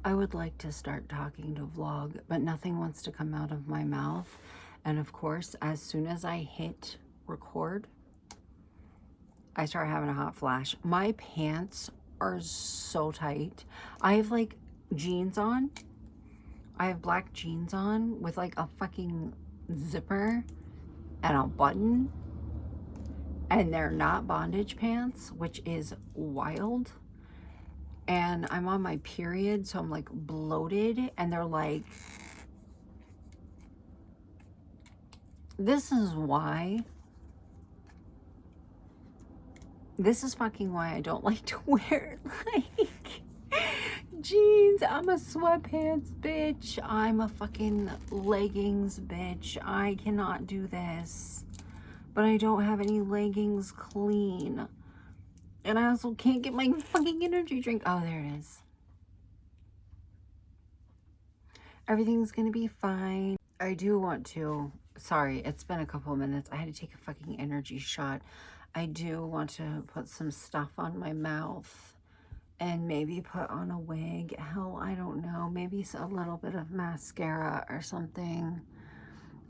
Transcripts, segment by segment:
I would like to start talking to vlog, but nothing wants to come out of my mouth. And of course, as soon as I hit record, I start having a hot flash. My pants are so tight. I have like jeans on. I have black jeans on with like a fucking zipper and a button. And they're not bondage pants, which is wild. And I'm on my period, so I'm like bloated, and they're like, this is fucking why I don't like to wear like jeans. I'm a sweatpants bitch. I'm a fucking leggings bitch. I cannot do this. But I don't have any leggings clean. And I also can't get my fucking energy drink. Oh, there it is. Everything's gonna be fine. I do want to, sorry, it's been a couple of minutes. I had to take a fucking energy shot. I do want to put some stuff on my mouth and maybe put on a wig. Hell, I don't know. Maybe a little bit of mascara or something.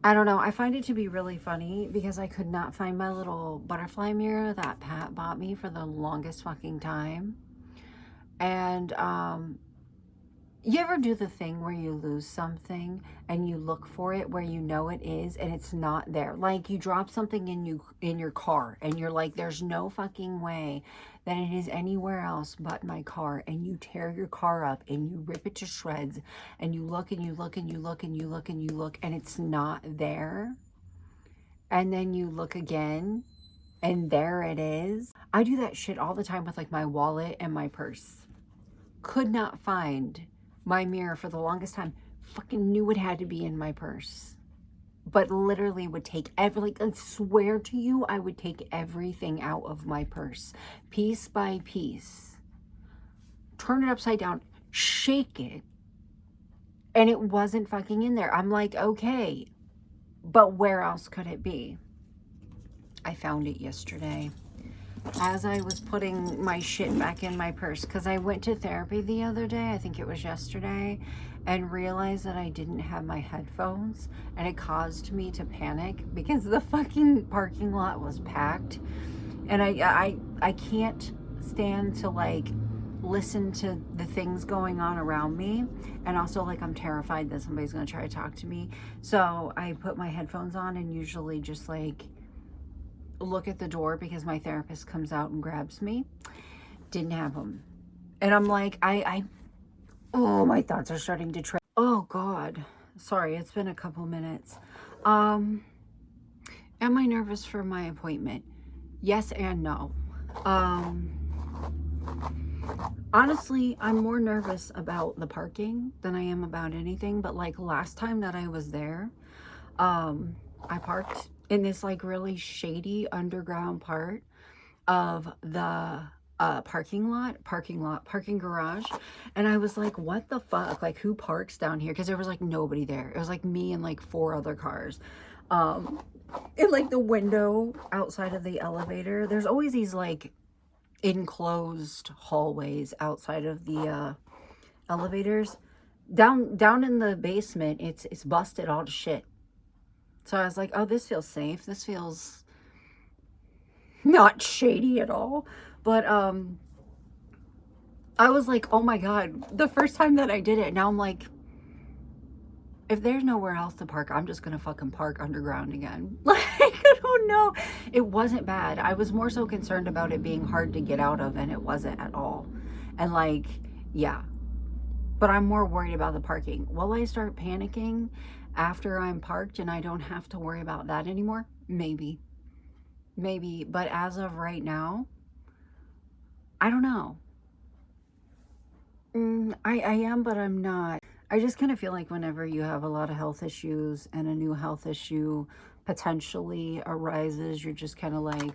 I don't know. I find it to be really funny because I could not find my little butterfly mirror that Pat bought me for the longest fucking time. And you ever do the thing where you lose something and you look for it where you know it is and it's not there? Like you drop something in your car and you're like, there's no fucking way that it is anywhere else but my car, and you tear your car up and you rip it to shreds and you look and you look and you look and you look and you look and it's not there. And then you look again and there it is. I do that shit all the time with like my wallet and my purse. Could not find my mirror for the longest time. Fucking knew it had to be in my purse. But literally would take like I swear to you, I would take everything out of my purse, piece by piece, turn it upside down, shake it, and it wasn't fucking in there. I'm like, okay, but where else could it be? I found it yesterday as I was putting my shit back in my purse, because I went to therapy the other day, I think it was yesterday, and realized that I didn't have my headphones, and it caused me to panic because the fucking parking lot was packed, and I can't stand to like listen to the things going on around me, and also like I'm terrified that somebody's gonna try to talk to me, so I put my headphones on and usually just like look at the door because my therapist comes out and grabs me. Didn't have them. And I'm like, oh, my thoughts are starting to trail. Oh God. Sorry, it's been a couple minutes. Am I nervous for my appointment? Yes and no. Honestly, I'm more nervous about the parking than I am about anything. But like last time that I was there, I parked in this like really shady underground part of the parking garage, and I was like, what the fuck, like who parks down here? Because there was like nobody there. It was like me and like 4 other cars. In like the window outside of the elevator, there's always these like enclosed hallways outside of the elevators. Down in the basement, it's busted all to shit. So I was like, oh, this feels safe. This feels not shady at all. But I was like, oh my God, the first time that I did it, now I'm like, if there's nowhere else to park, I'm just gonna fucking park underground again. Like, I don't know. It wasn't bad. I was more so concerned about it being hard to get out of, and it wasn't at all. And like, yeah. But I'm more worried about the parking. Will I start panicking after I'm parked and I don't have to worry about that anymore? Maybe. Maybe. But as of right now, I don't know. I am, but I'm not. I just kind of feel like whenever you have a lot of health issues and a new health issue potentially arises, you're just kind of like,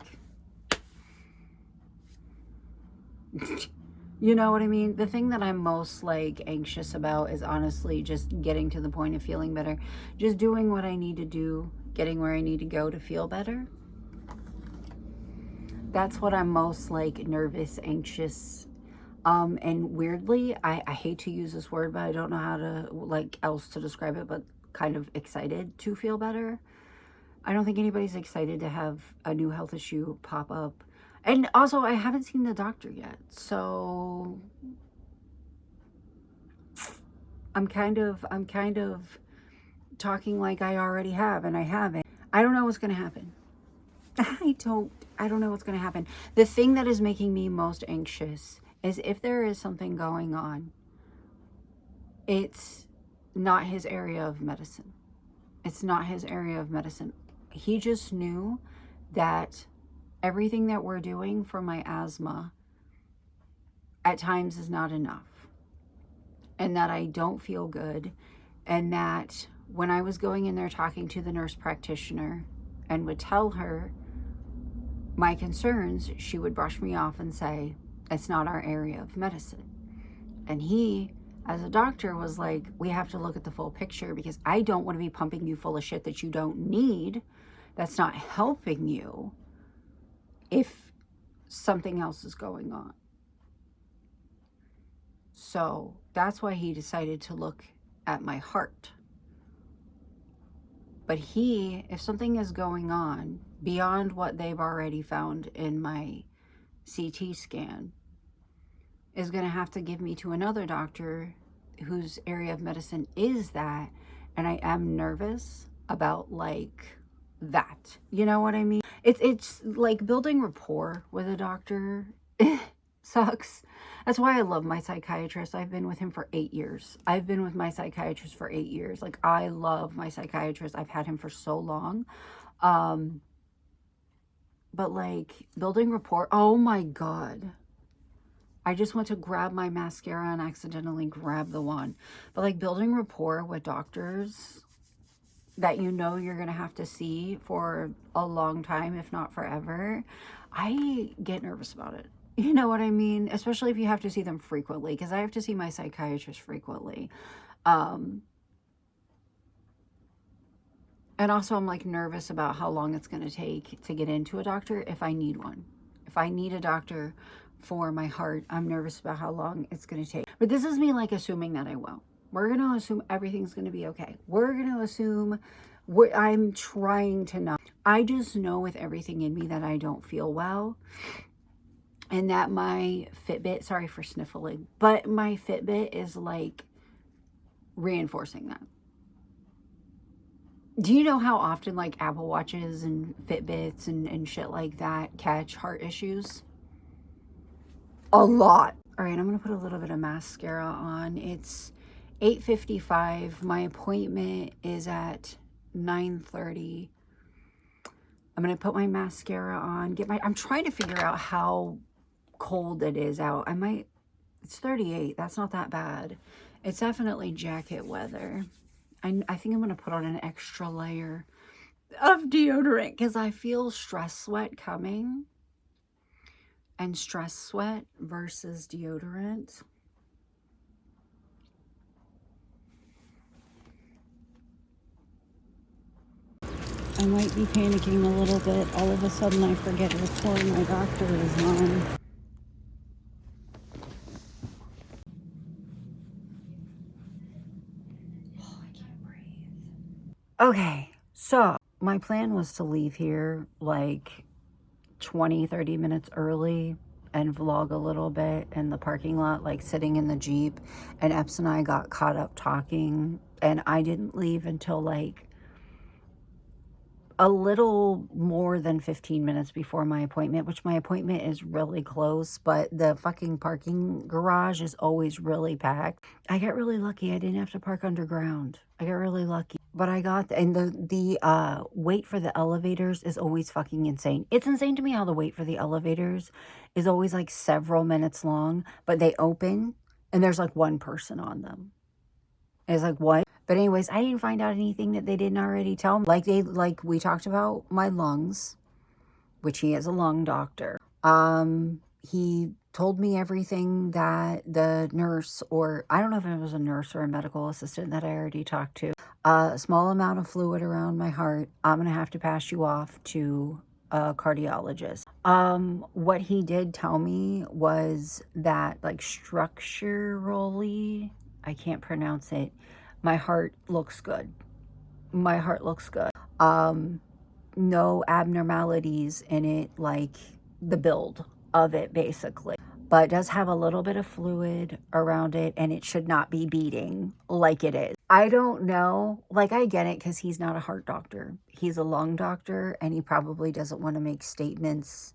you know what I mean? The thing that I'm most like anxious about is honestly just getting to the point of feeling better. Just doing what I need to do, getting where I need to go to feel better. That's what I'm most like nervous, anxious And weirdly, I hate to use this word, but I don't know how to, like, else to describe it, but kind of excited to feel better. I don't think anybody's excited to have a new health issue pop up. And also, I haven't seen the doctor yet. So I'm kind of talking like I already have, and I haven't. I don't know what's going to happen. I don't know what's going to happen. The thing that is making me most anxious is if there is something going on, it's not his area of medicine. It's not his area of medicine. He just knew that everything that we're doing for my asthma at times is not enough, and that I don't feel good, and that when I was going in there talking to the nurse practitioner and would tell her my concerns, she would brush me off and say, it's not our area of medicine. And he, as a doctor, was like, we have to look at the full picture, because I don't want to be pumping you full of shit that you don't need, that's not helping you, if something else is going on. So that's why he decided to look at my heart. But he, if something is going on beyond what they've already found in my CT scan, is going to have to give me to another doctor whose area of medicine is that. And I am nervous about, like, that. You know what I mean? It's like building rapport with a doctor sucks. That's why I love my psychiatrist. I've been with him for 8 years. I've been with my psychiatrist for 8 years. Like, I love my psychiatrist. I've had him for so long. But like building rapport, oh my God. I just went to grab my mascara and accidentally grabbed the one. But like building rapport with doctors that you know you're going to have to see for a long time, if not forever, I get nervous about it. You know what I mean? Especially if you have to see them frequently, because I have to see my psychiatrist frequently. And also I'm like nervous about how long it's going to take to get into a doctor if I need one. If I need a doctor for my heart, I'm nervous about how long it's going to take. But this is me like assuming that I will. We're going to assume everything's going to be okay. We're going to assume I'm trying to not. I just know with everything in me that I don't feel well. And that my Fitbit, sorry for sniffling, but my Fitbit is like reinforcing that. Do you know how often like Apple Watches and Fitbits and shit like that catch heart issues? A lot. All right, I'm going to put a little bit of mascara on. It's 8:55. My appointment is at 9:30. I'm going to put my mascara on. I'm trying to figure out how cold it is out. It's 38. That's not that bad. It's definitely jacket weather. I think I'm going to put on an extra layer of deodorant because I feel stress sweat coming. And stress sweat versus deodorant. I might be panicking a little bit. All of a sudden I forget which one my doctor is on. Oh, I can't breathe. Okay, so my plan was to leave here like 20-30 minutes early and vlog a little bit in the parking lot, like sitting in the Jeep. And Epps and I got caught up talking, and I didn't leave until like a little more than 15 minutes before my appointment, which my appointment is really close, but the fucking parking garage is always really packed. I got really lucky. I didn't have to park underground. I got really lucky. But I got, and the wait for the elevators is always fucking insane. It's insane to me how the wait for the elevators is always like several minutes long, but they open and there's like one person on them. It's like, what? But anyways, I didn't find out anything that they didn't already tell me. Like we talked about my lungs, which he is a lung doctor. He told me everything that the nurse, or I don't know if it was a nurse or a medical assistant that I already talked to. A small amount of fluid around my heart. I'm going to have to pass you off to a cardiologist. What he did tell me was that, like, structurally, I can't pronounce it, my heart looks good. My heart looks good. No abnormalities in it, like the build of it, basically. But it does have a little bit of fluid around it, and it should not be beating like it is. I don't know. Like, I get it because he's not a heart doctor. He's a lung doctor, and he probably doesn't want to make statements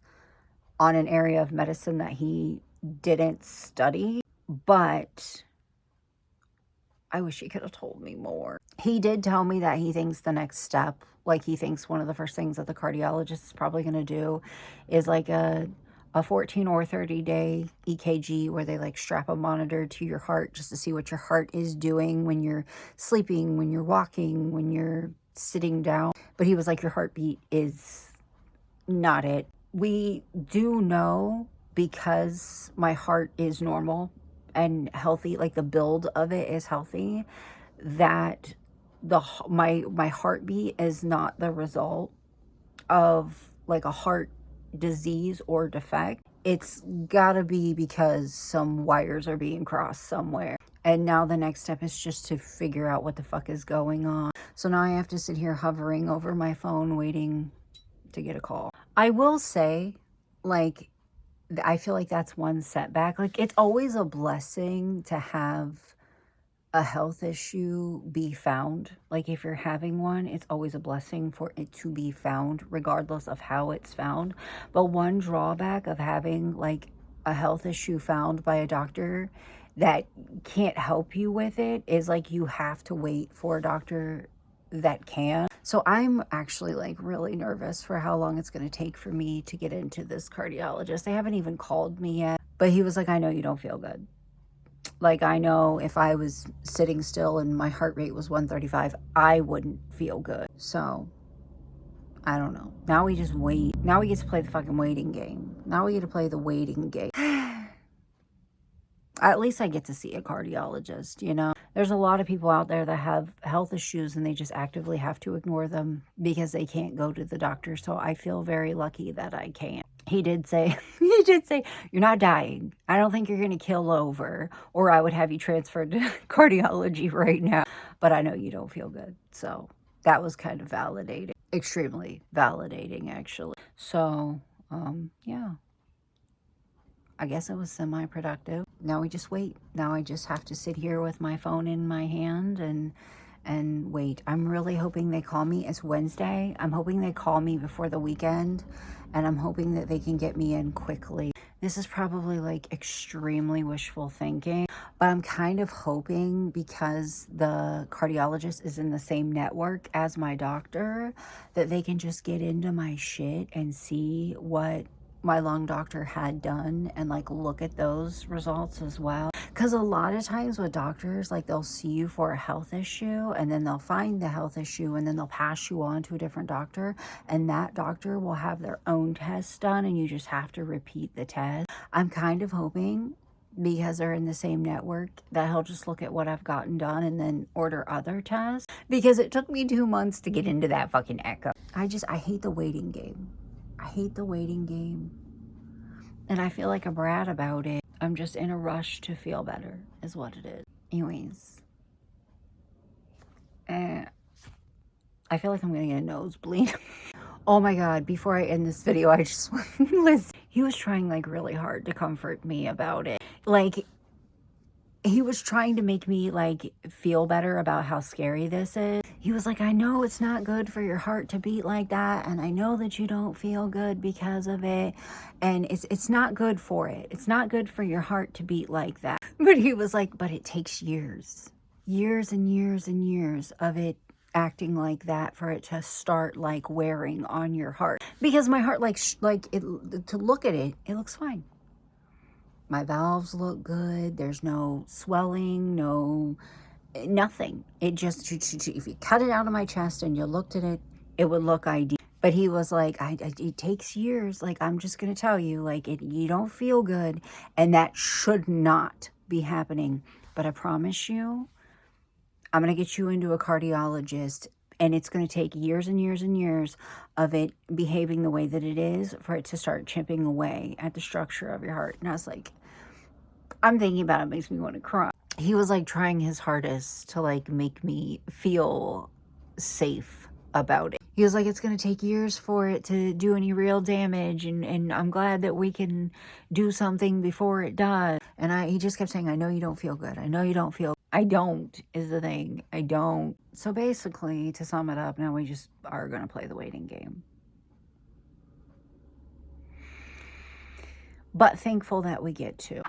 on an area of medicine that he didn't study. But I wish he could have told me more. He did tell me that he thinks the next step, like he thinks one of the first things that the cardiologist is probably going to do is like a 14 or 30-day EKG where they like strap a monitor to your heart just to see what your heart is doing when you're sleeping, when you're walking, when you're sitting down. But he was like, your heartbeat is not it. We do know, because my heart is normal and healthy, like the build of it is healthy, that my heartbeat is not the result of like a heart disease or defect. It's gotta be because some wires are being crossed somewhere. And now the next step is just to figure out what the fuck is going on. So now I have to sit here hovering over my phone waiting to get a call. I will say, like, I feel like that's one setback. Like, it's always a blessing to have a health issue be found. Like, if you're having one, it's always a blessing for it to be found, regardless of how it's found. But one drawback of having like a health issue found by a doctor that can't help you with it is like you have to wait for a doctor that can. So I'm actually like really nervous for how long it's going to take for me to get into this cardiologist. They haven't even called me yet, but he was like, I know you don't feel good. Like, I know if I was sitting still and my heart rate was 135, I wouldn't feel good. So, I don't know. Now we just wait. Now we get to play the fucking waiting game. Now we get to play the waiting game. At least I get to see a cardiologist, you know? There's a lot of people out there that have health issues and they just actively have to ignore them because they can't go to the doctor. So I feel very lucky that I can. He did say, you're not dying. I don't think you're going to kill over, or I would have you transferred to cardiology right now. But I know you don't feel good. So that was kind of validating. Extremely validating, actually. So, yeah. I guess it was semi-productive. Now we just wait. Now I just have to sit here with my phone in my hand and wait. I'm really hoping they call me. It's Wednesday. I'm hoping they call me before the weekend, and I'm hoping that they can get me in quickly. This is probably like extremely wishful thinking, but I'm kind of hoping, because the cardiologist is in the same network as my doctor, that they can just get into my shit and see what my lung doctor had done and like look at those results as well. Because a lot of times with doctors, like, they'll see you for a health issue and then they'll find the health issue and then they'll pass you on to a different doctor, and that doctor will have their own tests done and you just have to repeat the test. I'm kind of hoping, because they're in the same network, that he'll just look at what I've gotten done and then order other tests, because it took me 2 months to get into that fucking echo. I hate the waiting game. I hate the waiting game. And I feel like a brat about it. I'm just in a rush to feel better, is what it is. Anyways. I feel like I'm going to get a nosebleed. Oh my God, before I end this video, I just want to listen. He was trying like really hard to comfort me about it. Like, he was trying to make me like feel better about how scary this is. He was like, I know it's not good for your heart to beat like that, and I know that you don't feel good because of it, and it's not good for it. It's not good for your heart to beat like that. But he was like, but it takes years and years and years of it acting like that for it to start like wearing on your heart. Because my heart, like it, to look at it, it looks fine. My valves look good. There's no swelling, nothing. It just, if you cut it out of my chest and you looked at it, it would look ideal. But he was like, it takes years. Like, I'm just going to tell you, like, you don't feel good, and that should not be happening. But I promise you, I'm going to get you into a cardiologist. And it's going to take years and years and years of it behaving the way that it is for it to start chipping away at the structure of your heart. And I was like, I'm thinking about it, makes me want to cry. He was like trying his hardest to like make me feel safe about it. He was like, it's going to take years for it to do any real damage, and I'm glad that we can do something before it does. And he just kept saying, I know you don't feel good. I know you don't feel. I don't is the thing. I don't. So basically, to sum it up, now we just are going to play the waiting game. But thankful that we get to.